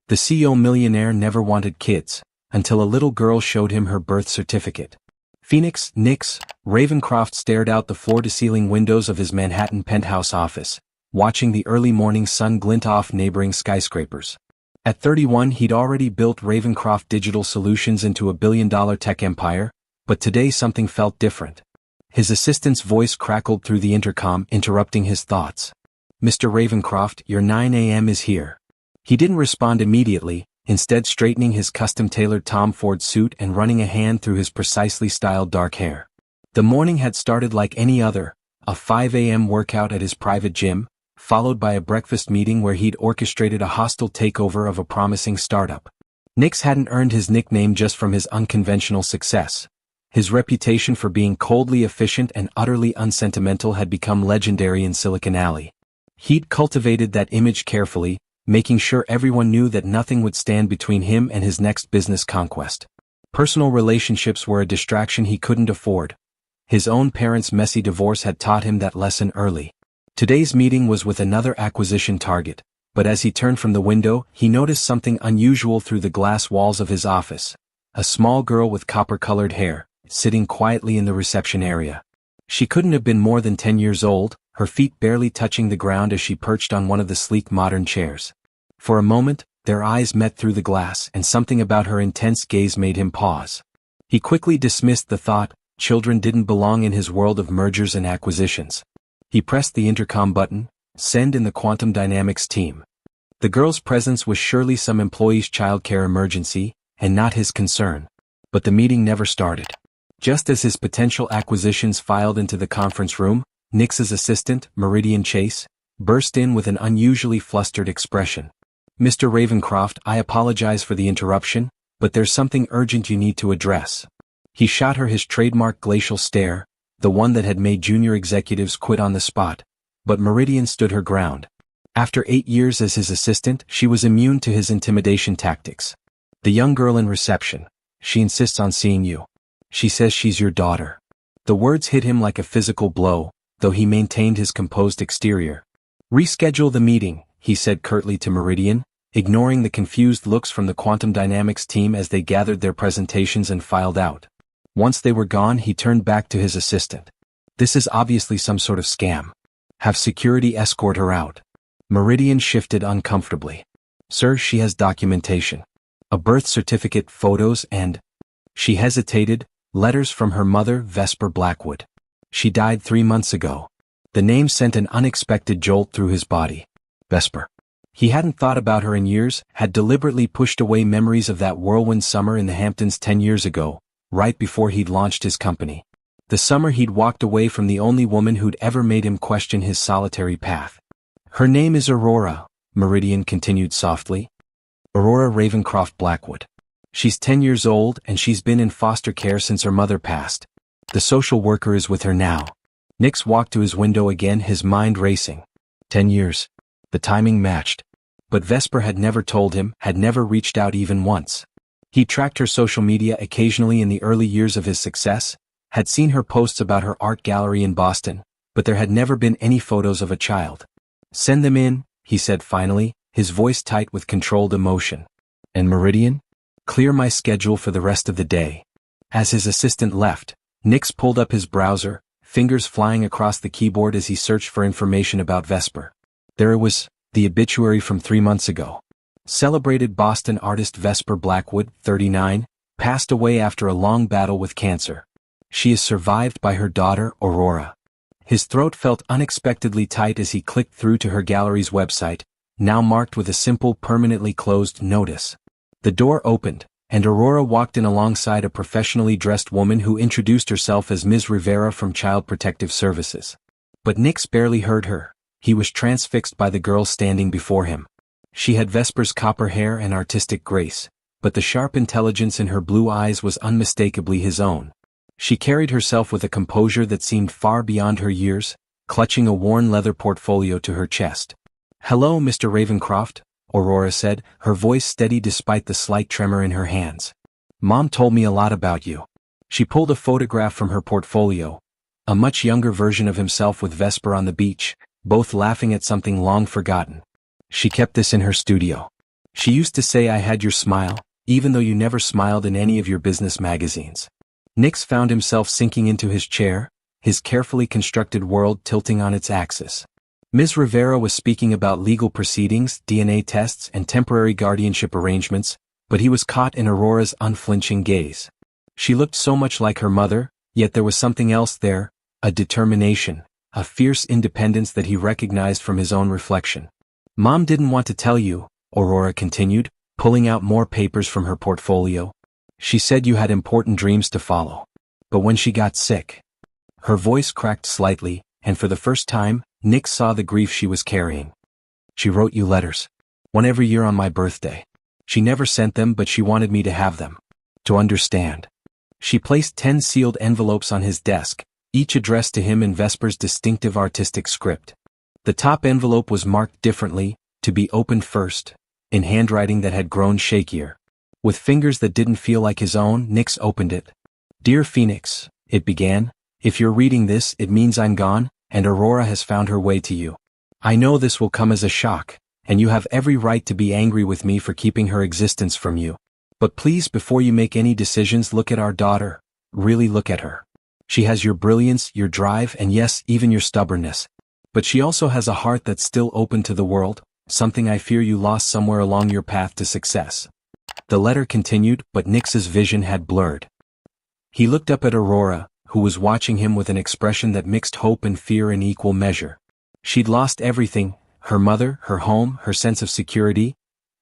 The CEO millionaire never wanted kids, until a little girl showed him her birth certificate. Phoenix, Nix, Ravencroft stared out the floor-to-ceiling windows of his Manhattan penthouse office, watching the early morning sun glint off neighboring skyscrapers. At 31 he'd already built Ravencroft Digital Solutions into a billion-dollar tech empire, but today something felt different. His assistant's voice crackled through the intercom, interrupting his thoughts. "Mr. Ravencroft, your 9 a.m. is here." He didn't respond immediately, instead straightening his custom-tailored Tom Ford suit and running a hand through his precisely styled dark hair. The morning had started like any other, a 5 a.m. workout at his private gym, followed by a breakfast meeting where he'd orchestrated a hostile takeover of a promising startup. Nix hadn't earned his nickname just from his unconventional success. His reputation for being coldly efficient and utterly unsentimental had become legendary in Silicon Alley. He'd cultivated that image carefully, making sure everyone knew that nothing would stand between him and his next business conquest. Personal relationships were a distraction he couldn't afford. His own parents' messy divorce had taught him that lesson early. Today's meeting was with another acquisition target, but as he turned from the window, he noticed something unusual through the glass walls of his office. A small girl with copper-colored hair, sitting quietly in the reception area. She couldn't have been more than 10 years old, her feet barely touching the ground as she perched on one of the sleek modern chairs. For a moment, their eyes met through the glass, and something about her intense gaze made him pause. He quickly dismissed the thought, children didn't belong in his world of mergers and acquisitions. He pressed the intercom button, send in the quantum dynamics team. The girl's presence was surely some employee's childcare emergency, and not his concern. But the meeting never started. Just as his potential acquisitions filed into the conference room, Nix's assistant, Meridian Chase, burst in with an unusually flustered expression. "Mr. Ravencroft, I apologize for the interruption, but there's something urgent you need to address." He shot her his trademark glacial stare, the one that had made junior executives quit on the spot, but Meridian stood her ground. After 8 years as his assistant, she was immune to his intimidation tactics. "The young girl in reception. She insists on seeing you. She says she's your daughter." The words hit him like a physical blow, though he maintained his composed exterior. "Reschedule the meeting," he said curtly to Meridian, ignoring the confused looks from the quantum dynamics team as they gathered their presentations and filed out. Once they were gone, he turned back to his assistant. "This is obviously some sort of scam. Have security escort her out." Meridian shifted uncomfortably. "Sir, she has documentation. A birth certificate, photos, and—" She hesitated, "letters from her mother, Vesper Blackwood. She died 3 months ago." The name sent an unexpected jolt through his body. Vesper. He hadn't thought about her in years, had deliberately pushed away memories of that whirlwind summer in the Hamptons 10 years ago, right before he'd launched his company. The summer he'd walked away from the only woman who'd ever made him question his solitary path. "Her name is Aurora," Meridian continued softly. "Aurora Ravencroft Blackwood. She's 10 years old and she's been in foster care since her mother passed. The social worker is with her now." Nix walked to his window again, his mind racing. 10 years. The timing matched. But Vesper had never told him, had never reached out even once. He tracked her social media occasionally in the early years of his success, had seen her posts about her art gallery in Boston, but there had never been any photos of a child. "Send them in," he said finally, his voice tight with controlled emotion. "And Meridian? Clear my schedule for the rest of the day." As his assistant left, Nix pulled up his browser, fingers flying across the keyboard as he searched for information about Vesper. There it was, the obituary from 3 months ago. Celebrated Boston artist Vesper Blackwood, 39, passed away after a long battle with cancer. She is survived by her daughter, Aurora. His throat felt unexpectedly tight as he clicked through to her gallery's website, now marked with a simple permanently closed notice. The door opened, and Aurora walked in alongside a professionally dressed woman who introduced herself as Ms. Rivera from Child Protective Services. But Nix barely heard her. He was transfixed by the girl standing before him. She had Vesper's copper hair and artistic grace, but the sharp intelligence in her blue eyes was unmistakably his own. She carried herself with a composure that seemed far beyond her years, clutching a worn leather portfolio to her chest. "Hello, Mr. Ravencroft," Aurora said, her voice steady despite the slight tremor in her hands. "Mom told me a lot about you." She pulled a photograph from her portfolio, a much younger version of himself with Vesper on the beach, both laughing at something long forgotten. "She kept this in her studio. She used to say I had your smile, even though you never smiled in any of your business magazines. Nix found himself sinking into his chair, his carefully constructed world tilting on its axis. Ms. Rivera was speaking about legal proceedings, DNA tests, and temporary guardianship arrangements, but he was caught in Aurora's unflinching gaze. She looked so much like her mother, yet there was something else there, a determination, a fierce independence that he recognized from his own reflection. Mom didn't want to tell you, Aurora continued, pulling out more papers from her portfolio. She said you had important dreams to follow. But when she got sick. Her voice cracked slightly, and for the first time, Nick saw the grief she was carrying. She wrote you letters. One every year on my birthday. She never sent them, but she wanted me to have them. To understand. She placed 10 sealed envelopes on his desk, each addressed to him in Vesper's distinctive artistic script. The top envelope was marked differently, to be opened first, in handwriting that had grown shakier. With fingers that didn't feel like his own, Nix opened it. Dear Phoenix, it began, if you're reading this, it means I'm gone, and Aurora has found her way to you. I know this will come as a shock, and you have every right to be angry with me for keeping her existence from you. But please, before you make any decisions, look at our daughter. Really look at her. She has your brilliance, your drive, and yes, even your stubbornness. But she also has a heart that's still open to the world, something I fear you lost somewhere along your path to success. The letter continued, but Nix's vision had blurred. He looked up at Aurora, who was watching him with an expression that mixed hope and fear in equal measure. She'd lost everything, her mother, her home, her sense of security.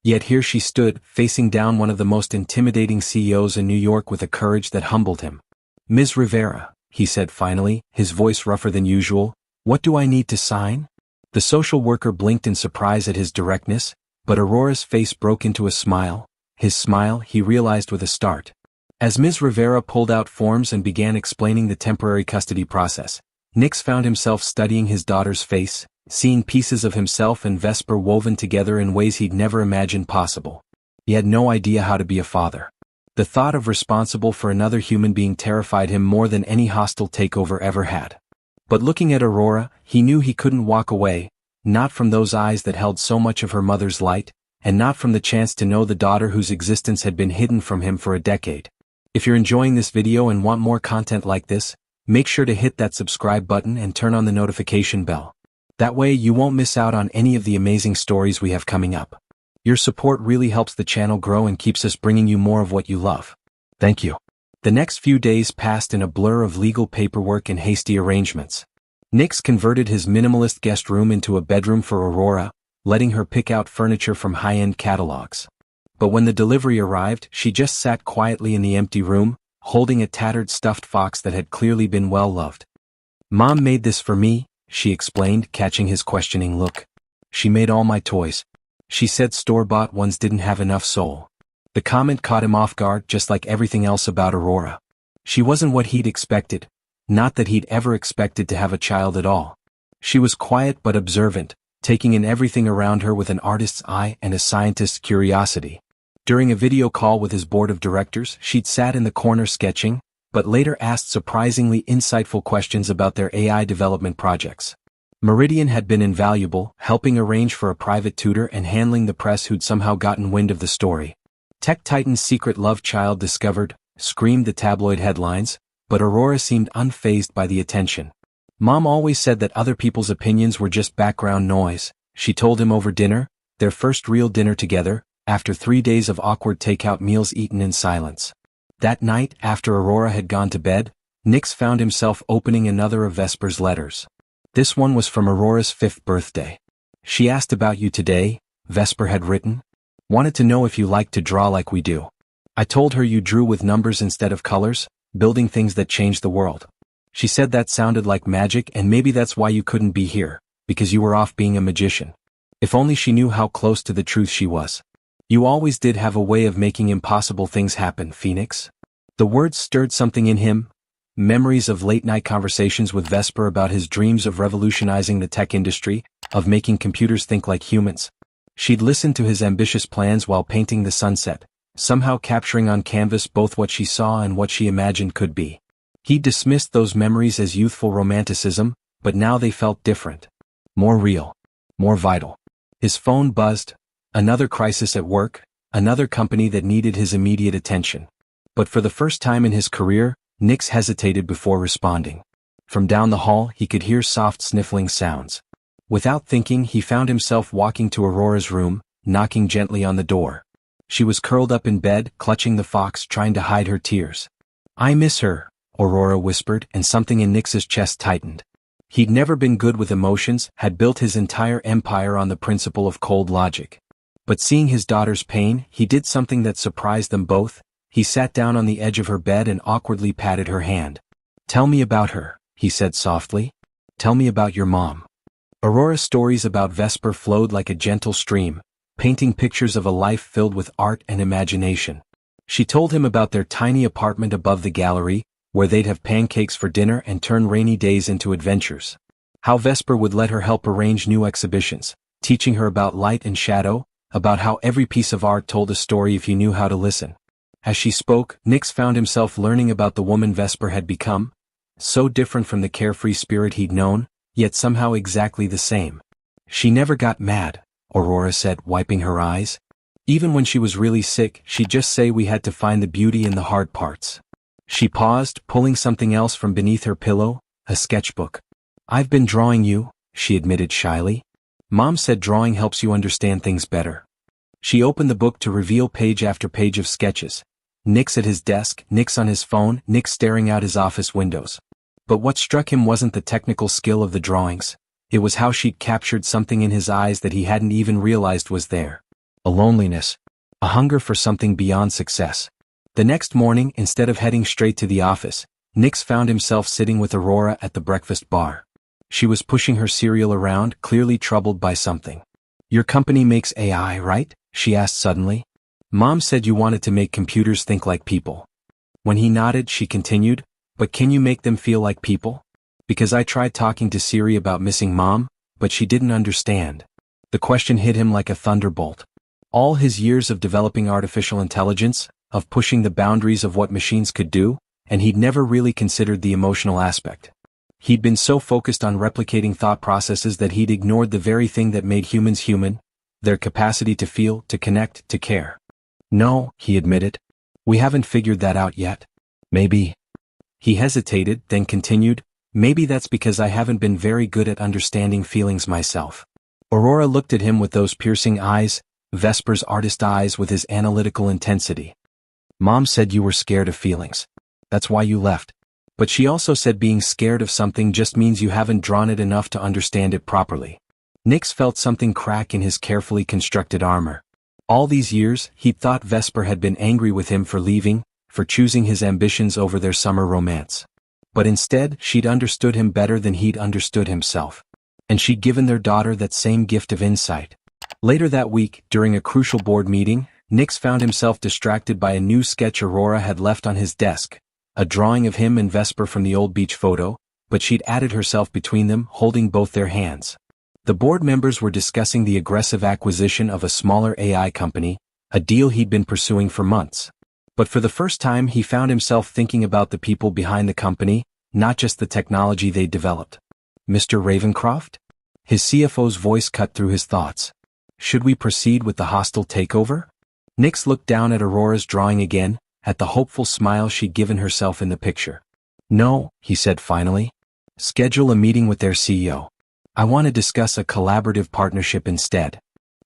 Yet here she stood, facing down one of the most intimidating CEOs in New York with a courage that humbled him. Ms. Rivera, he said finally, his voice rougher than usual, what do I need to sign? The social worker blinked in surprise at his directness, but Aurora's face broke into a smile, his smile, he realized with a start. As Ms. Rivera pulled out forms and began explaining the temporary custody process, Nix found himself studying his daughter's face, seeing pieces of himself and Vesper woven together in ways he'd never imagined possible. He had no idea how to be a father. The thought of responsible for another human being terrified him more than any hostile takeover ever had. But looking at Aurora, he knew he couldn't walk away, not from those eyes that held so much of her mother's light, and not from the chance to know the daughter whose existence had been hidden from him for a decade. If you're enjoying this video and want more content like this, make sure to hit that subscribe button and turn on the notification bell. That way you won't miss out on any of the amazing stories we have coming up. Your support really helps the channel grow and keeps us bringing you more of what you love. Thank you. The next few days passed in a blur of legal paperwork and hasty arrangements. Nix converted his minimalist guest room into a bedroom for Aurora, letting her pick out furniture from high-end catalogs. But when the delivery arrived, she just sat quietly in the empty room, holding a tattered stuffed fox that had clearly been well loved. Mom made this for me, she explained, catching his questioning look. She made all my toys. She said store-bought ones didn't have enough soul. The comment caught him off guard, just like everything else about Aurora. She wasn't what he'd expected, not that he'd ever expected to have a child at all. She was quiet but observant, taking in everything around her with an artist's eye and a scientist's curiosity. During a video call with his board of directors, she'd sat in the corner sketching, but later asked surprisingly insightful questions about their AI development projects. Meridian had been invaluable, helping arrange for a private tutor and handling the press who'd somehow gotten wind of the story. Tech Titan's secret love child discovered, screamed the tabloid headlines, but Aurora seemed unfazed by the attention. Mom always said that other people's opinions were just background noise, she told him over dinner, their first real dinner together, after 3 days of awkward takeout meals eaten in silence. That night, after Aurora had gone to bed, Nix found himself opening another of Vesper's letters. This one was from Aurora's 5th birthday. She asked about you today, Vesper had written. Wanted to know if you liked to draw like we do. I told her you drew with numbers instead of colors, building things that changed the world. She said that sounded like magic, and maybe that's why you couldn't be here, because you were off being a magician. If only she knew how close to the truth she was. You always did have a way of making impossible things happen, Phoenix. The words stirred something in him, memories of late-night conversations with Vesper about his dreams of revolutionizing the tech industry, of making computers think like humans. She'd listened to his ambitious plans while painting the sunset, somehow capturing on canvas both what she saw and what she imagined could be. He dismissed those memories as youthful romanticism, but now they felt different. More real. More vital. His phone buzzed. Another crisis at work, another company that needed his immediate attention. But for the first time in his career, Nix hesitated before responding. From down the hall he could hear soft sniffling sounds. Without thinking he found himself walking to Aurora's room, knocking gently on the door. She was curled up in bed, clutching the fox, trying to hide her tears. "I miss her," Aurora whispered, and something in Nix's chest tightened. He'd never been good with emotions, had built his entire empire on the principle of cold logic. But seeing his daughter's pain, he did something that surprised them both. He sat down on the edge of her bed and awkwardly patted her hand. "Tell me about her," he said softly. "Tell me about your mom." Aurora's stories about Vesper flowed like a gentle stream, painting pictures of a life filled with art and imagination. She told him about their tiny apartment above the gallery, where they'd have pancakes for dinner and turn rainy days into adventures. How Vesper would let her help arrange new exhibitions, teaching her about light and shadow, about how every piece of art told a story if you knew how to listen. As she spoke, Nix found himself learning about the woman Vesper had become, so different from the carefree spirit he'd known, yet somehow exactly the same. "She never got mad," Aurora said, wiping her eyes. "Even when she was really sick, she'd just say we had to find the beauty in the hard parts." She paused, pulling something else from beneath her pillow, a sketchbook. "I've been drawing you," she admitted shyly. "Mom said drawing helps you understand things better." She opened the book to reveal page after page of sketches. Nix at his desk, Nix on his phone, Nix staring out his office windows. But what struck him wasn't the technical skill of the drawings. It was how she'd captured something in his eyes that he hadn't even realized was there. A loneliness. A hunger for something beyond success. The next morning, instead of heading straight to the office, Nix found himself sitting with Aurora at the breakfast bar. She was pushing her cereal around, clearly troubled by something. "Your company makes AI, right?" she asked suddenly. "Mom said you wanted to make computers think like people." When he nodded, she continued, "But can you make them feel like people? Because I tried talking to Siri about missing Mom, but she didn't understand." The question hit him like a thunderbolt. All his years of developing artificial intelligence, of pushing the boundaries of what machines could do, and he'd never really considered the emotional aspect. He'd been so focused on replicating thought processes that he'd ignored the very thing that made humans human, their capacity to feel, to connect, to care. "No," he admitted. "We haven't figured that out yet. Maybe." He hesitated, then continued, "Maybe that's because I haven't been very good at understanding feelings myself." Aurora looked at him with those piercing eyes, Vesper's artist eyes with his analytical intensity. "Mom said you were scared of feelings. That's why you left. But she also said being scared of something just means you haven't drawn it enough to understand it properly." Nix felt something crack in his carefully constructed armor. All these years, he'd thought Vesper had been angry with him for leaving, for choosing his ambitions over their summer romance. But instead, she'd understood him better than he'd understood himself. And she'd given their daughter that same gift of insight. Later that week, during a crucial board meeting, Nix found himself distracted by a new sketch Aurora had left on his desk, a drawing of him and Vesper from the old beach photo, but she'd added herself between them, holding both their hands. The board members were discussing the aggressive acquisition of a smaller AI company, a deal he'd been pursuing for months. But for the first time he found himself thinking about the people behind the company, not just the technology they'd developed. "Mr. Ravencroft?" His CFO's voice cut through his thoughts. "Should we proceed with the hostile takeover?" Nix looked down at Aurora's drawing again, at the hopeful smile she'd given herself in the picture. "No," he said finally. "Schedule a meeting with their CEO. I want to discuss a collaborative partnership instead."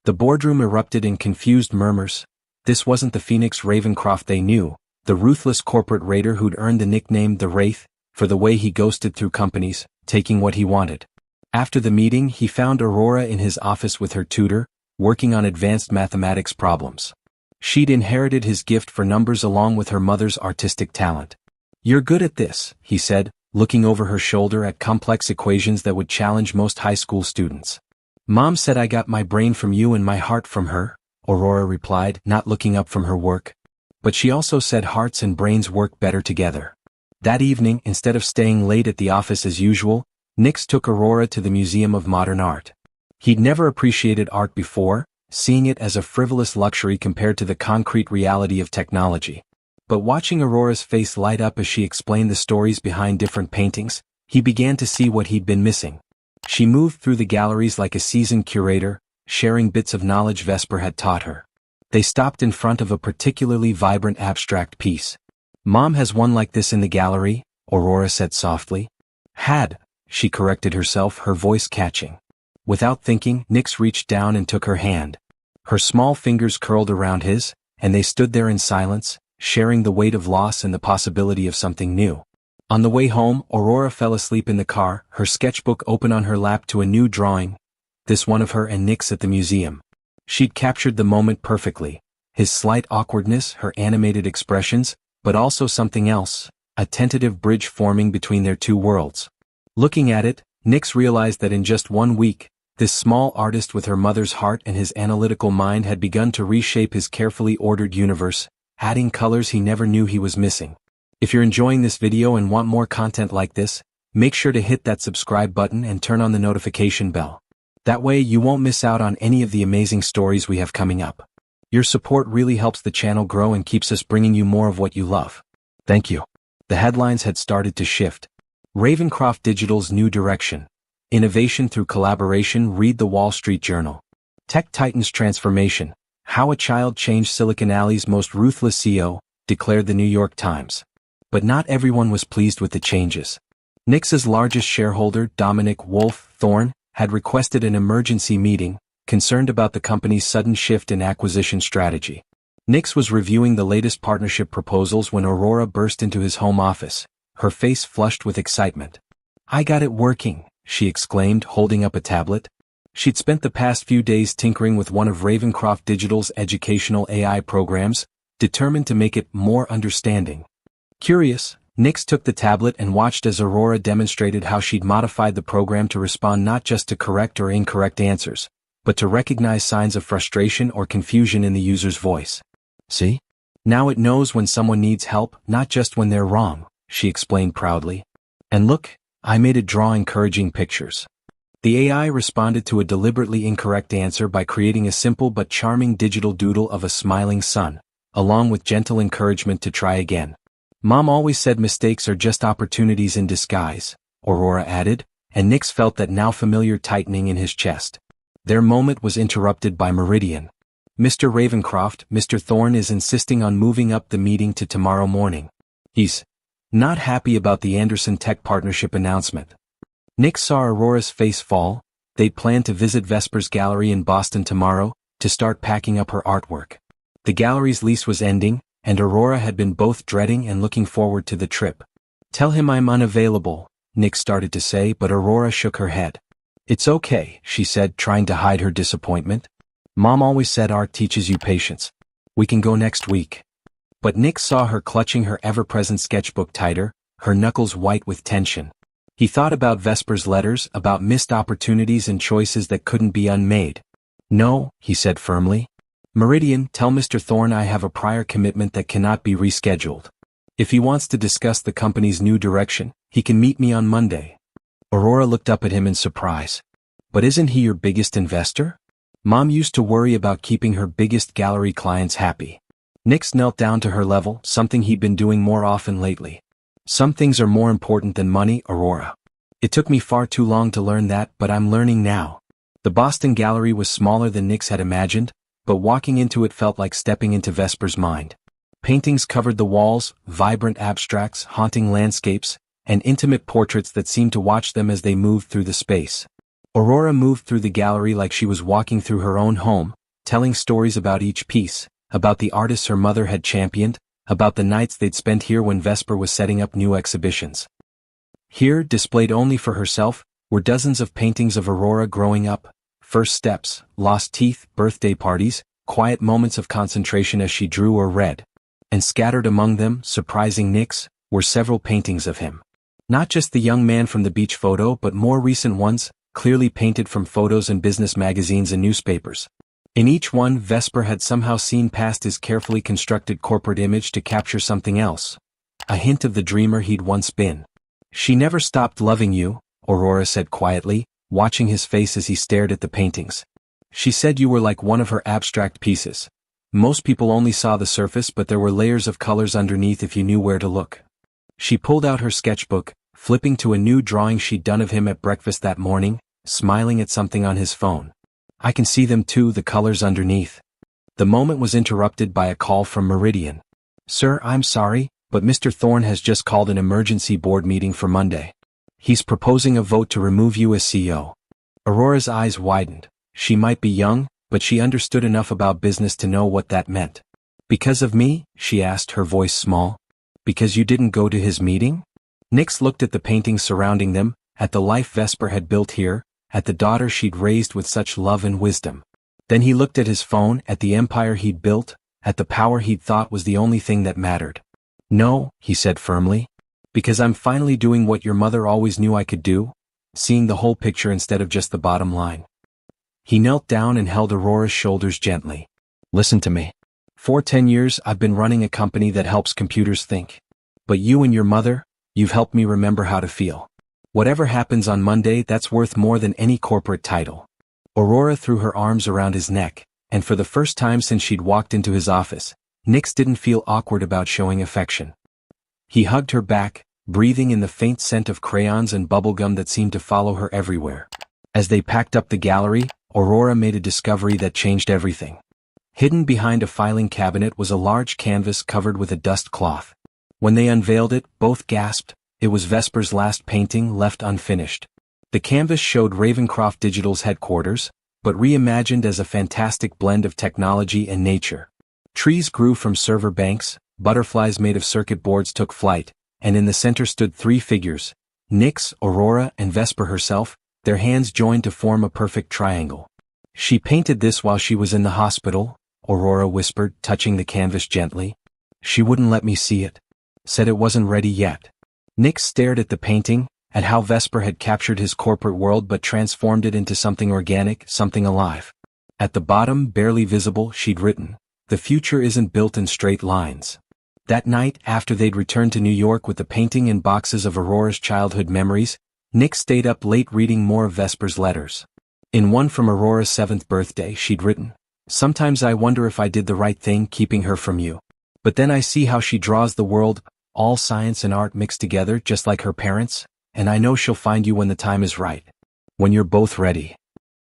The boardroom erupted in confused murmurs. This wasn't the Phoenix Ravencroft they knew, the ruthless corporate raider who'd earned the nickname the Wraith, for the way he ghosted through companies, taking what he wanted. After the meeting, he found Aurora in his office with her tutor, working on advanced mathematics problems. She'd inherited his gift for numbers along with her mother's artistic talent. "You're good at this," he said, looking over her shoulder at complex equations that would challenge most high school students. "Mom said I got my brain from you and my heart from her," Aurora replied, not looking up from her work. "But she also said hearts and brains work better together." That evening, instead of staying late at the office as usual, Nix took Aurora to the Museum of Modern Art. He'd never appreciated art before, seeing it as a frivolous luxury compared to the concrete reality of technology. But watching Aurora's face light up as she explained the stories behind different paintings, he began to see what he'd been missing. She moved through the galleries like a seasoned curator, sharing bits of knowledge Vesper had taught her. They stopped in front of a particularly vibrant abstract piece. "Mom has one like this in the gallery," Aurora said softly. "Had," she corrected herself, her voice catching. Without thinking, Nix reached down and took her hand. Her small fingers curled around his, and they stood there in silence, sharing the weight of loss and the possibility of something new. On the way home, Aurora fell asleep in the car, her sketchbook open on her lap to a new drawing, this one of her and Nix at the museum. She'd captured the moment perfectly, his slight awkwardness, her animated expressions, but also something else, a tentative bridge forming between their two worlds. Looking at it, Nix realized that in just 1 week, this small artist with her mother's heart and his analytical mind had begun to reshape his carefully ordered universe, adding colors he never knew he was missing. If you're enjoying this video and want more content like this, make sure to hit that subscribe button and turn on the notification bell. That way you won't miss out on any of the amazing stories we have coming up. Your support really helps the channel grow and keeps us bringing you more of what you love. Thank you. The headlines had started to shift. Ravencroft Digital's new direction. Innovation through collaboration. Read the Wall Street Journal. Tech Titans transformation. How a child changed Silicon Alley's most ruthless CEO, declared the New York Times. But not everyone was pleased with the changes. Nix's largest shareholder, Dominic Wolf Thorne, had requested an emergency meeting, concerned about the company's sudden shift in acquisition strategy. Nix was reviewing the latest partnership proposals when Aurora burst into his home office, her face flushed with excitement. "I got it working," she exclaimed, holding up a tablet. She'd spent the past few days tinkering with one of Ravencroft Digital's educational AI programs, determined to make it more understanding. Curious, Nix took the tablet and watched as Aurora demonstrated how she'd modified the program to respond not just to correct or incorrect answers, but to recognize signs of frustration or confusion in the user's voice. "See? Now it knows when someone needs help, not just when they're wrong," she explained proudly. "And look, I made it draw encouraging pictures." The AI responded to a deliberately incorrect answer by creating a simple but charming digital doodle of a smiling sun, along with gentle encouragement to try again. "Mom always said mistakes are just opportunities in disguise," Aurora added, and Nix felt that now familiar tightening in his chest. Their moment was interrupted by Meridian. "Mr. Ravencroft, Mr. Thorne is insisting on moving up the meeting to tomorrow morning. He's not happy about the Anderson Tech partnership announcement." Nix saw Aurora's face fall. They'd planned to visit Vesper's gallery in Boston tomorrow, to start packing up her artwork. The gallery's lease was ending, and Aurora had been both dreading and looking forward to the trip. "Tell him I'm unavailable," Nix started to say, but Aurora shook her head. "It's okay," she said, trying to hide her disappointment. "Mom always said art teaches you patience. We can go next week." But Nix saw her clutching her ever-present sketchbook tighter, her knuckles white with tension. He thought about Vesper's letters, about missed opportunities and choices that couldn't be unmade. "No," he said firmly. "Meridian, tell Mr. Thorne I have a prior commitment that cannot be rescheduled. If he wants to discuss the company's new direction, he can meet me on Monday." Aurora looked up at him in surprise. "But isn't he your biggest investor? Mom used to worry about keeping her biggest gallery clients happy." Nix knelt down to her level, something he'd been doing more often lately. "Some things are more important than money, Aurora. It took me far too long to learn that, but I'm learning now." The Boston gallery was smaller than Nix had imagined, but walking into it felt like stepping into Vesper's mind. Paintings covered the walls, vibrant abstracts, haunting landscapes, and intimate portraits that seemed to watch them as they moved through the space. Aurora moved through the gallery like she was walking through her own home, telling stories about each piece, about the artists her mother had championed, about the nights they'd spent here when Vesper was setting up new exhibitions. Here, displayed only for herself, were dozens of paintings of Aurora growing up, first steps, lost teeth, birthday parties, quiet moments of concentration as she drew or read. And scattered among them, surprising Nix, were several paintings of him. Not just the young man from the beach photo, but more recent ones, clearly painted from photos in business magazines and newspapers. In each one, Vesper had somehow seen past his carefully constructed corporate image to capture something else. A hint of the dreamer he'd once been. "She never stopped loving you," Aurora said quietly, watching his face as he stared at the paintings. "She said you were like one of her abstract pieces. Most people only saw the surface, but there were layers of colors underneath if you knew where to look." She pulled out her sketchbook, flipping to a new drawing she'd done of him at breakfast that morning, smiling at something on his phone. I can see them too, the colors underneath. The moment was interrupted by a call from Meridian. Sir, I'm sorry, but Mr. Thorne has just called an emergency board meeting for Monday. He's proposing a vote to remove you as CEO. Aurora's eyes widened. She might be young, but she understood enough about business to know what that meant. Because of me? She asked, her voice small. Because you didn't go to his meeting? Nix looked at the paintings surrounding them, at the life Vesper had built here, at the daughter she'd raised with such love and wisdom. Then he looked at his phone, at the empire he'd built, at the power he'd thought was the only thing that mattered. No, he said firmly. Because I'm finally doing what your mother always knew I could do, seeing the whole picture instead of just the bottom line. He knelt down and held Aurora's shoulders gently. Listen to me. For 10 years I've been running a company that helps computers think. But you and your mother, you've helped me remember how to feel. Whatever happens on Monday, that's worth more than any corporate title. Aurora threw her arms around his neck, and for the first time since she'd walked into his office, Nix didn't feel awkward about showing affection. He hugged her back, breathing in the faint scent of crayons and bubblegum that seemed to follow her everywhere. As they packed up the gallery, Aurora made a discovery that changed everything. Hidden behind a filing cabinet was a large canvas covered with a dust cloth. When they unveiled it, both gasped. It was Vesper's last painting left unfinished. The canvas showed Ravencroft Digital's headquarters, but reimagined as a fantastic blend of technology and nature. Trees grew from server banks, butterflies made of circuit boards took flight, and in the center stood 3 figures, Nix, Aurora, and Vesper herself, their hands joined to form a perfect triangle. She painted this while she was in the hospital, Aurora whispered, touching the canvas gently. She wouldn't let me see it. Said it wasn't ready yet. Nix stared at the painting, at how Vesper had captured his corporate world but transformed it into something organic, something alive. At the bottom, barely visible, she'd written, "The future isn't built in straight lines." That night, after they'd returned to New York with the painting and boxes of Aurora's childhood memories, Nix stayed up late reading more of Vesper's letters. In one from Aurora's 7th birthday, she'd written, "Sometimes I wonder if I did the right thing keeping her from you. But then I see how she draws the world, all science and art mixed together just like her parents, and I know she'll find you when the time is right. When you're both ready."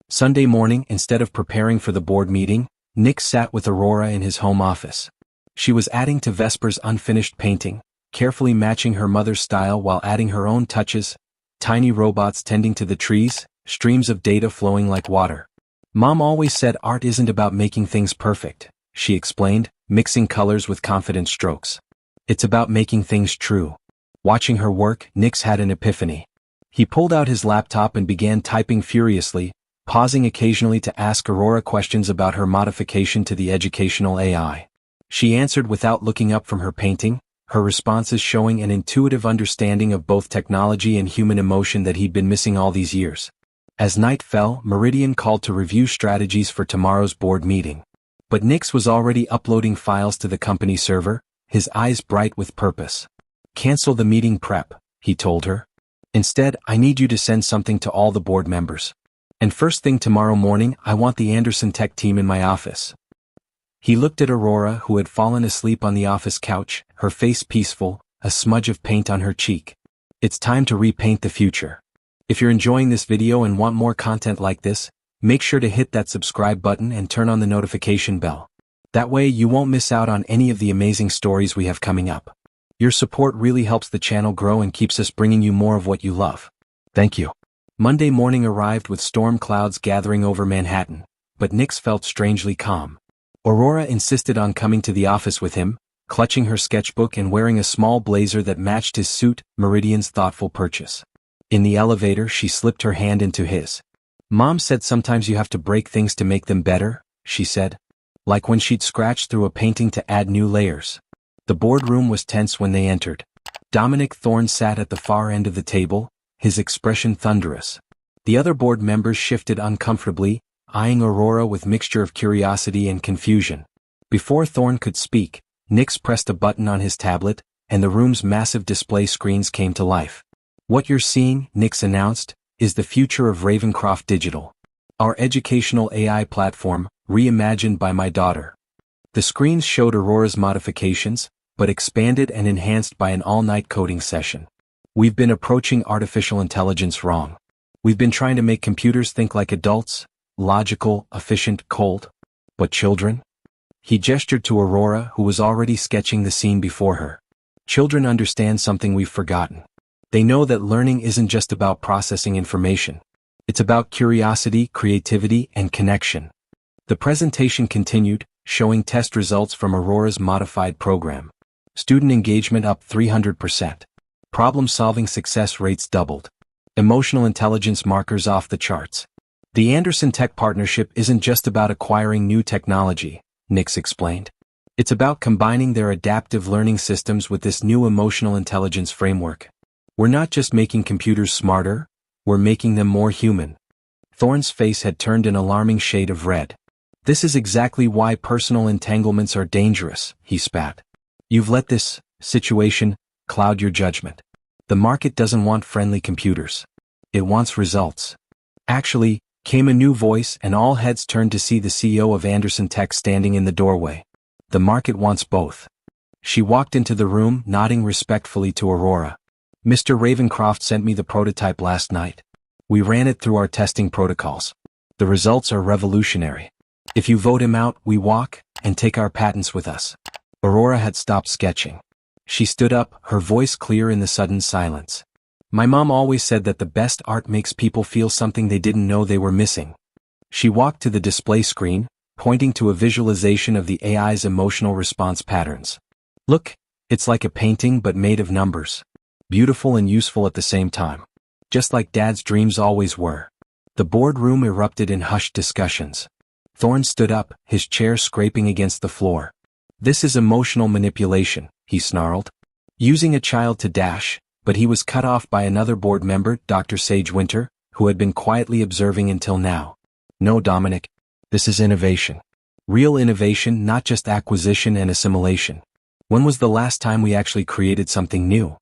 Sunday morning, instead of preparing for the board meeting, Nix sat with Aurora in his home office. She was adding to Vesper's unfinished painting, carefully matching her mother's style while adding her own touches, tiny robots tending to the trees, streams of data flowing like water. Mom always said art isn't about making things perfect, she explained, mixing colors with confident strokes. It's about making things true. Watching her work, Nix had an epiphany. He pulled out his laptop and began typing furiously, pausing occasionally to ask Aurora questions about her modification to the educational AI. She answered without looking up from her painting, her responses showing an intuitive understanding of both technology and human emotion that he'd been missing all these years. As night fell, Meridian called to review strategies for tomorrow's board meeting. But Nix was already uploading files to the company server, his eyes bright with purpose. "Cancel the meeting prep," he told her. "Instead, I need you to send something to all the board members. And first thing tomorrow morning, I want the Anderson Tech team in my office." He looked at Aurora, who had fallen asleep on the office couch, her face peaceful, a smudge of paint on her cheek. It's time to repaint the future. If you're enjoying this video and want more content like this, make sure to hit that subscribe button and turn on the notification bell. That way you won't miss out on any of the amazing stories we have coming up. Your support really helps the channel grow and keeps us bringing you more of what you love. Thank you. Monday morning arrived with storm clouds gathering over Manhattan, but Nix felt strangely calm. Aurora insisted on coming to the office with him, clutching her sketchbook and wearing a small blazer that matched his suit, Meridian's thoughtful purchase. In the elevator, she slipped her hand into his. "Mom said sometimes you have to break things to make them better," she said. Like when she'd scratched through a painting to add new layers. The boardroom was tense when they entered. Dominic Thorne sat at the far end of the table, his expression thunderous. The other board members shifted uncomfortably, eyeing Aurora with mixture of curiosity and confusion. Before Thorne could speak, Nix pressed a button on his tablet, and the room's massive display screens came to life. "What you're seeing," Nix announced, "is the future of Ravencroft Digital. Our educational AI platform, reimagined by my daughter." The screens showed Aurora's modifications, but expanded and enhanced by an all-night coding session. "We've been approaching artificial intelligence wrong. We've been trying to make computers think like adults, logical, efficient, cold. But children? He gestured to Aurora, who was already sketching the scene before her. Children understand something we've forgotten. They know that learning isn't just about processing information. It's about curiosity, creativity, and connection. The presentation continued, showing test results from Aurora's modified program. Student engagement up 300%. Problem-solving success rates doubled. Emotional intelligence markers off the charts. The Anderson Tech partnership isn't just about acquiring new technology, Nix explained. It's about combining their adaptive learning systems with this new emotional intelligence framework. We're not just making computers smarter, we're making them more human. Thorne's face had turned an alarming shade of red. This is exactly why personal entanglements are dangerous, he spat. You've let this situation cloud your judgment. The market doesn't want friendly computers. It wants results. Actually, came a new voice and all heads turned to see the CEO of Anderson Tech standing in the doorway. The market wants both. She walked into the room, nodding respectfully to Aurora. Mr. Ravencroft sent me the prototype last night. We ran it through our testing protocols. The results are revolutionary. If you vote him out, we walk, and take our patents with us. Aurora had stopped sketching. She stood up, her voice clear in the sudden silence. My mom always said that the best art makes people feel something they didn't know they were missing. She walked to the display screen, pointing to a visualization of the AI's emotional response patterns. Look, it's like a painting but made of numbers. Beautiful and useful at the same time. Just like Dad's dreams always were. The boardroom erupted in hushed discussions. Thorne stood up, his chair scraping against the floor. This is emotional manipulation, he snarled. Using a child to dash, but he was cut off by another board member, Dr. Sage Winter, who had been quietly observing until now. No, Dominic. This is innovation. Real innovation, not just acquisition and assimilation. When was the last time we actually created something new?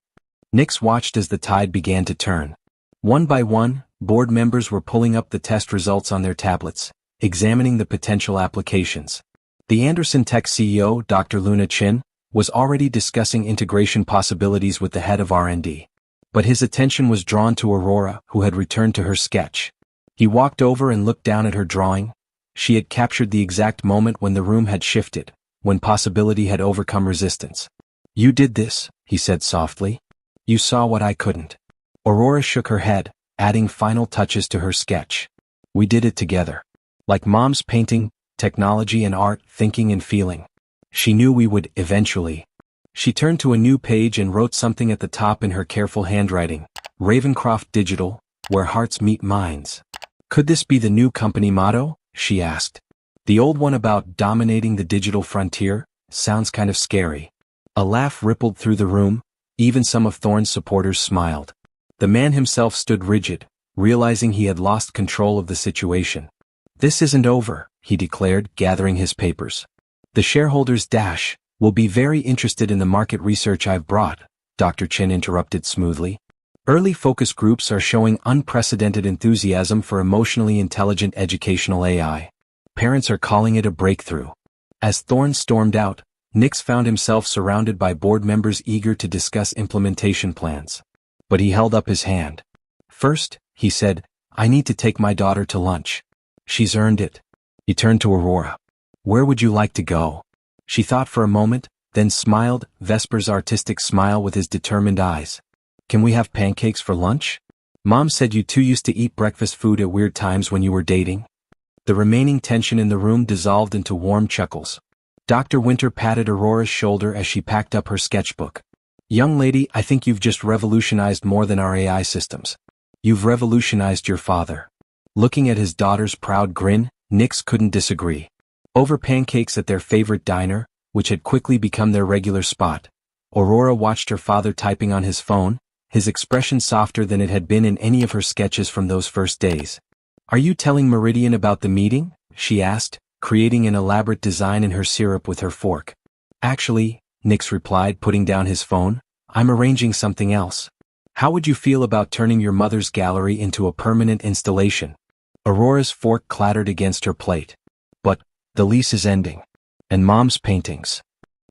Nix watched as the tide began to turn. One by one, board members were pulling up the test results on their tablets, examining the potential applications. The Anderson Tech CEO, Dr. Luna Chin, was already discussing integration possibilities with the head of R&D. But his attention was drawn to Aurora, who had returned to her sketch. He walked over and looked down at her drawing. She had captured the exact moment when the room had shifted, when possibility had overcome resistance. You did this, he said softly. You saw what I couldn't. Aurora shook her head, adding final touches to her sketch. We did it together. Like Mom's painting, technology and art, thinking and feeling. She knew we would, eventually. She turned to a new page and wrote something at the top in her careful handwriting. Ravencroft Digital, where hearts meet minds. Could this be the new company motto? She asked. The old one about dominating the digital frontier sounds kind of scary. A laugh rippled through the room, even some of Thorne's supporters smiled. The man himself stood rigid, realizing he had lost control of the situation. This isn't over, he declared, gathering his papers. The shareholders will be very interested in the market research I've brought, Dr. Chin interrupted smoothly. Early focus groups are showing unprecedented enthusiasm for emotionally intelligent educational AI. Parents are calling it a breakthrough. As Thorne stormed out, Nix found himself surrounded by board members eager to discuss implementation plans. But he held up his hand. First, he said, I need to take my daughter to lunch. She's earned it. He turned to Aurora. Where would you like to go? She thought for a moment, then smiled, Vesper's artistic smile with his determined eyes. Can we have pancakes for lunch? Mom said you two used to eat breakfast food at weird times when you were dating. The remaining tension in the room dissolved into warm chuckles. Dr. Winter patted Aurora's shoulder as she packed up her sketchbook. Young lady, I think you've just revolutionized more than our AI systems. You've revolutionized your father. Looking at his daughter's proud grin, Nix couldn't disagree. Over pancakes at their favorite diner, which had quickly become their regular spot, Aurora watched her father typing on his phone, his expression softer than it had been in any of her sketches from those first days. Are you telling Meridian about the meeting? She asked, creating an elaborate design in her syrup with her fork. Actually, Nix replied, putting down his phone, I'm arranging something else. How would you feel about turning your mother's gallery into a permanent installation? Aurora's fork clattered against her plate. But, the lease is ending. And Mom's paintings.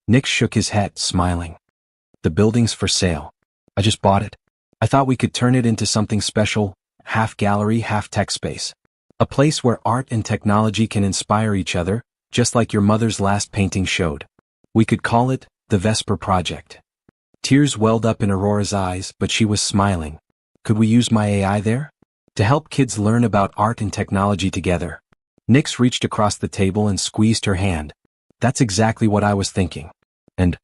Nix shook his head, smiling. The building's for sale. I just bought it. I thought we could turn it into something special, half gallery, half tech space. A place where art and technology can inspire each other, just like your mother's last painting showed. We could call it the Vesper Project. Tears welled up in Aurora's eyes, but she was smiling. Could we use my AI there? To help kids learn about art and technology together. Nix reached across the table and squeezed her hand. That's exactly what I was thinking. And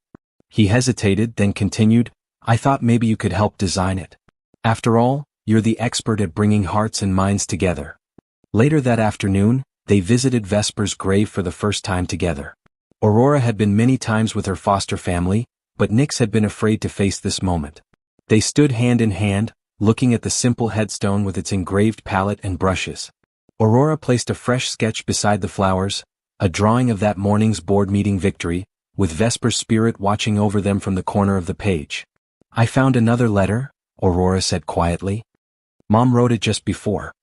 he hesitated, then continued, I thought maybe you could help design it. After all, you're the expert at bringing hearts and minds together. Later that afternoon, they visited Vesper's grave for the first time together. Aurora had been many times with her foster family, but Nix had been afraid to face this moment. They stood hand in hand, looking at the simple headstone with its engraved palette and brushes. Aurora placed a fresh sketch beside the flowers, a drawing of that morning's board meeting victory, with Vesper's spirit watching over them from the corner of the page. I found another letter, Aurora said quietly. Mom wrote it just before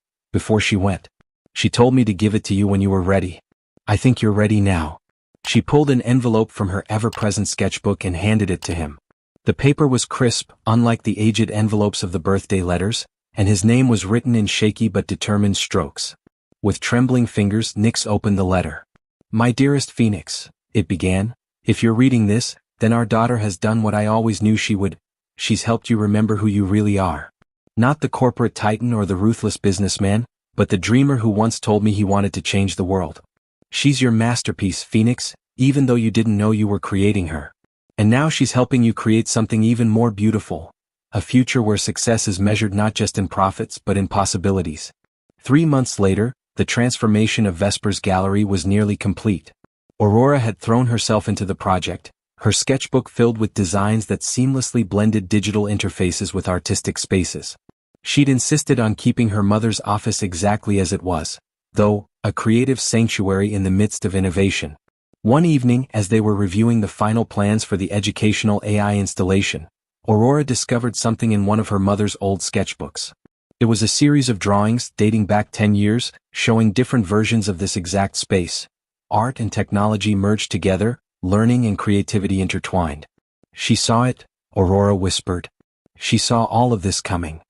she went. She told me to give it to you when you were ready. I think you're ready now. She pulled an envelope from her ever-present sketchbook and handed it to him. The paper was crisp, unlike the aged envelopes of the birthday letters, and his name was written in shaky but determined strokes. With trembling fingers, Nix opened the letter. My dearest Phoenix, it began, if you're reading this, then our daughter has done what I always knew she would. She's helped you remember who you really are. Not the corporate titan or the ruthless businessman, but the dreamer who once told me he wanted to change the world. She's your masterpiece, Phoenix, even though you didn't know you were creating her. And now she's helping you create something even more beautiful. A future where success is measured not just in profits but in possibilities. 3 months later, the transformation of Vesper's gallery was nearly complete. Aurora had thrown herself into the project, her sketchbook filled with designs that seamlessly blended digital interfaces with artistic spaces. She'd insisted on keeping her mother's office exactly as it was, though, a creative sanctuary in the midst of innovation. One evening, as they were reviewing the final plans for the educational AI installation, Aurora discovered something in one of her mother's old sketchbooks. It was a series of drawings dating back 10 years, showing different versions of this exact space. Art and technology merged together, learning and creativity intertwined. She saw it, Aurora whispered. She saw all of this coming.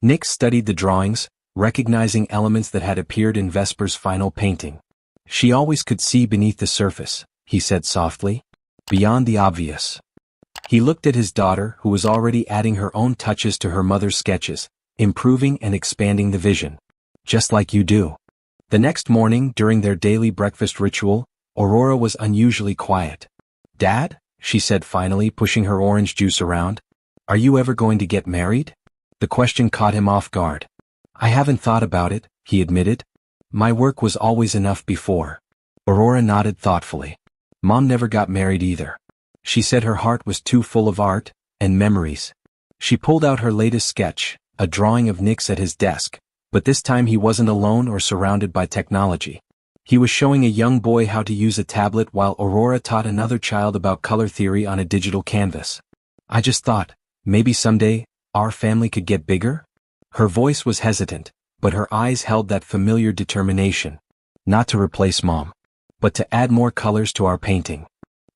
Nix studied the drawings, recognizing elements that had appeared in Vesper's final painting. She always could see beneath the surface, he said softly. Beyond the obvious. He looked at his daughter, who was already adding her own touches to her mother's sketches, improving and expanding the vision. Just like you do. The next morning, during their daily breakfast ritual, Aurora was unusually quiet. Dad, she said finally, pushing her orange juice around, are you ever going to get married? The question caught him off guard. I haven't thought about it, he admitted. My work was always enough before. Aurora nodded thoughtfully. Mom never got married either. She said her heart was too full of art and memories. She pulled out her latest sketch, a drawing of Nix at his desk, but this time he wasn't alone or surrounded by technology. He was showing a young boy how to use a tablet while Aurora taught another child about color theory on a digital canvas. I just thought, maybe someday, our family could get bigger? Her voice was hesitant, but her eyes held that familiar determination. Not to replace Mom, but to add more colors to our painting.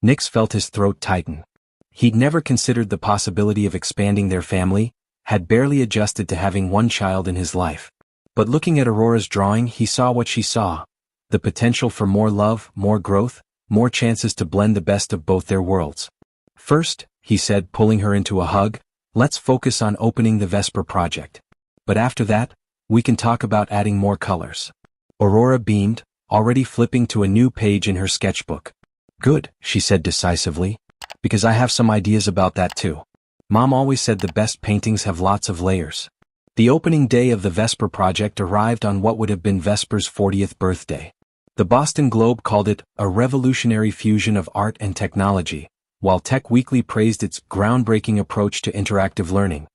Nix felt his throat tighten. He'd never considered the possibility of expanding their family, had barely adjusted to having one child in his life. But looking at Aurora's drawing, he saw what she saw. The potential for more love, more growth, more chances to blend the best of both their worlds. First, he said, pulling her into a hug, let's focus on opening the Vesper project. But after that, we can talk about adding more colors. Aurora beamed, already flipping to a new page in her sketchbook. Good, she said decisively, because I have some ideas about that too. Mom always said the best paintings have lots of layers. The opening day of the Vesper project arrived on what would have been Vesper's 40th birthday. The Boston Globe called it a revolutionary fusion of art and technology, while Tech Weekly praised its groundbreaking approach to interactive learning.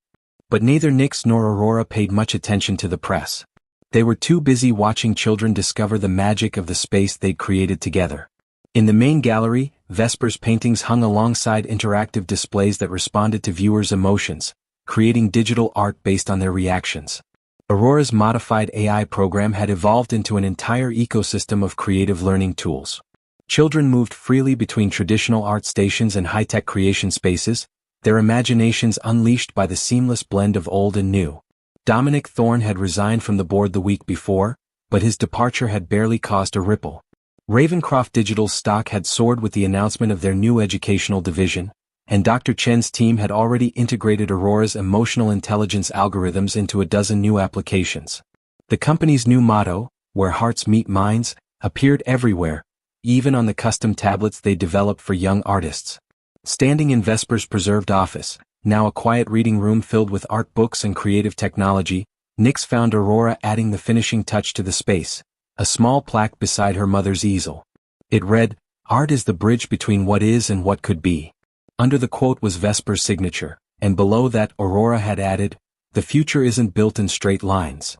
But neither Nix nor Aurora paid much attention to the press. They were too busy watching children discover the magic of the space they'd created together. In the main gallery, Vesper's paintings hung alongside interactive displays that responded to viewers' emotions, creating digital art based on their reactions. Aurora's modified AI program had evolved into an entire ecosystem of creative learning tools. Children moved freely between traditional art stations and high-tech creation spaces, their imaginations unleashed by the seamless blend of old and new. Dominic Thorne had resigned from the board the week before, but his departure had barely caused a ripple. Ravencroft Digital's stock had soared with the announcement of their new educational division, and Dr. Chen's team had already integrated Aurora's emotional intelligence algorithms into a dozen new applications. The company's new motto, "Where hearts meet minds," appeared everywhere, even on the custom tablets they developed for young artists. Standing in Vesper's preserved office, now a quiet reading room filled with art books and creative technology, Nyx found Aurora adding the finishing touch to the space, a small plaque beside her mother's easel. It read, "Art is the bridge between what is and what could be." Under the quote was Vesper's signature, and below that Aurora had added, "The future isn't built in straight lines."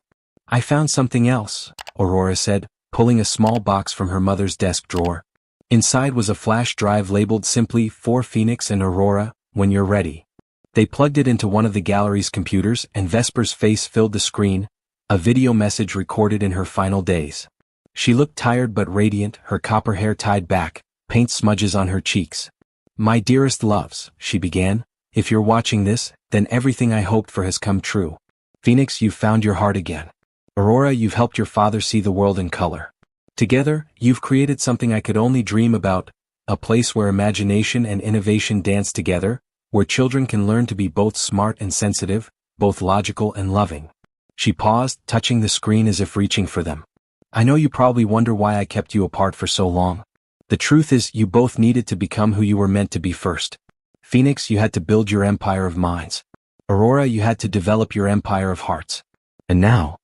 "I found something else," Aurora said, pulling a small box from her mother's desk drawer. Inside was a flash drive labeled simply "For Phoenix and Aurora, when you're ready." They plugged it into one of the gallery's computers and Vesper's face filled the screen, a video message recorded in her final days. She looked tired but radiant, her copper hair tied back, paint smudges on her cheeks. "My dearest loves," she began, "if you're watching this, then everything I hoped for has come true. Phoenix, you've found your heart again. Aurora, you've helped your father see the world in color. Together, you've created something I could only dream about, a place where imagination and innovation dance together, where children can learn to be both smart and sensitive, both logical and loving." She paused, touching the screen as if reaching for them. "I know you probably wonder why I kept you apart for so long. The truth is, you both needed to become who you were meant to be first. Phoenix, you had to build your empire of minds. Aurora, you had to develop your empire of hearts. And now,"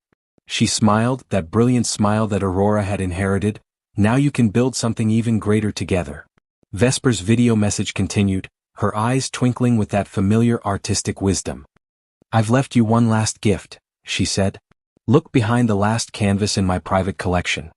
she smiled, that brilliant smile that Aurora had inherited, "now you can build something even greater together." Vesper's video message continued, her eyes twinkling with that familiar artistic wisdom. "I've left you one last gift," she said. "Look behind the last canvas in my private collection."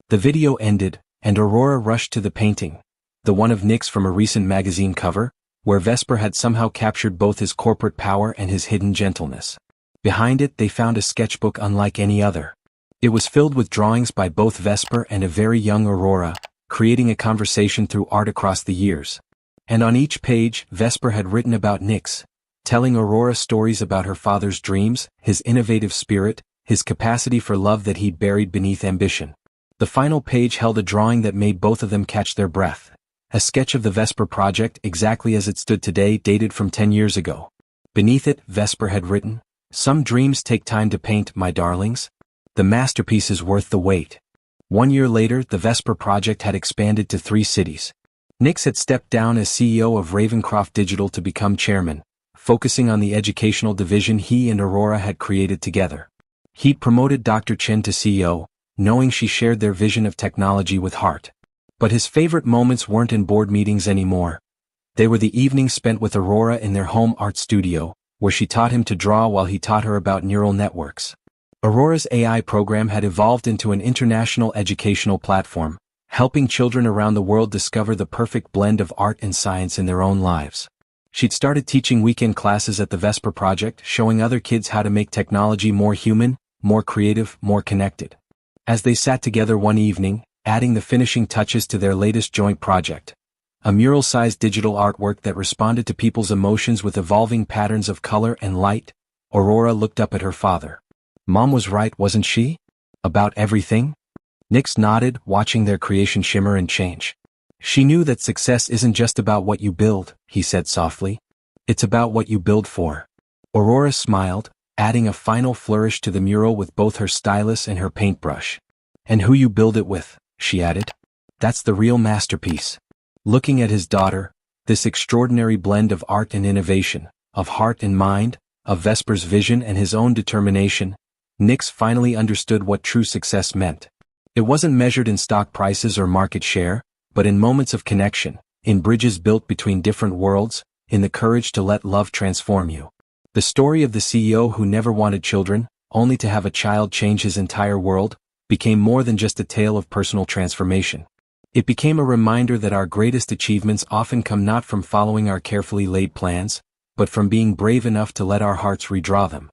The video ended, and Aurora rushed to the painting, the one of Nyx from a recent magazine cover, where Vesper had somehow captured both his corporate power and his hidden gentleness. Behind it they found a sketchbook unlike any other. It was filled with drawings by both Vesper and a very young Aurora, creating a conversation through art across the years. And on each page, Vesper had written about Nyx, telling Aurora stories about her father's dreams, his innovative spirit, his capacity for love that he'd buried beneath ambition. The final page held a drawing that made both of them catch their breath. A sketch of the Vesper project exactly as it stood today, dated from 10 years ago. Beneath it, Vesper had written, "Some dreams take time to paint, my darlings. The masterpiece is worth the wait." 1 year later, the Vesper project had expanded to 3 cities. Nyx had stepped down as CEO of Ravencroft Digital to become chairman, focusing on the educational division he and Aurora had created together. He'd promoted Dr. Chen to CEO, knowing she shared their vision of technology with heart. But his favorite moments weren't in board meetings anymore. They were the evenings spent with Aurora in their home art studio, where she taught him to draw while he taught her about neural networks. Aurora's AI program had evolved into an international educational platform, helping children around the world discover the perfect blend of art and science in their own lives. She'd started teaching weekend classes at the Vesper Project, showing other kids how to make technology more human, more creative, more connected. As they sat together one evening, adding the finishing touches to their latest joint project, a mural-sized digital artwork that responded to people's emotions with evolving patterns of color and light, Aurora looked up at her father. "Mom was right, wasn't she? About everything?" Nyx nodded, watching their creation shimmer and change. "She knew that success isn't just about what you build," he said softly. "It's about what you build for." Aurora smiled, adding a final flourish to the mural with both her stylus and her paintbrush. "And who you build it with," she added. "That's the real masterpiece." Looking at his daughter, this extraordinary blend of art and innovation, of heart and mind, of Vesper's vision and his own determination, Nyx finally understood what true success meant. It wasn't measured in stock prices or market share, but in moments of connection, in bridges built between different worlds, in the courage to let love transform you. The story of the CEO who never wanted children, only to have a child change his entire world, became more than just a tale of personal transformation. It became a reminder that our greatest achievements often come not from following our carefully laid plans, but from being brave enough to let our hearts redraw them.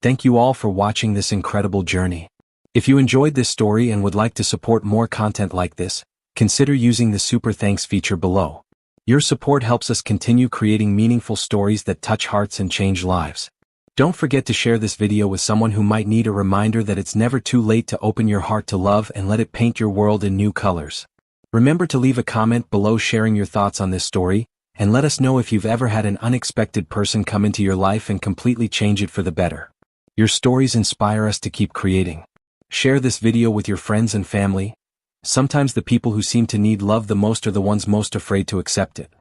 Thank you all for watching this incredible journey. If you enjoyed this story and would like to support more content like this, consider using the Super Thanks feature below. Your support helps us continue creating meaningful stories that touch hearts and change lives. Don't forget to share this video with someone who might need a reminder that it's never too late to open your heart to love and let it paint your world in new colors. Remember to leave a comment below sharing your thoughts on this story, and let us know if you've ever had an unexpected person come into your life and completely change it for the better. Your stories inspire us to keep creating. Share this video with your friends and family. Sometimes the people who seem to need love the most are the ones most afraid to accept it.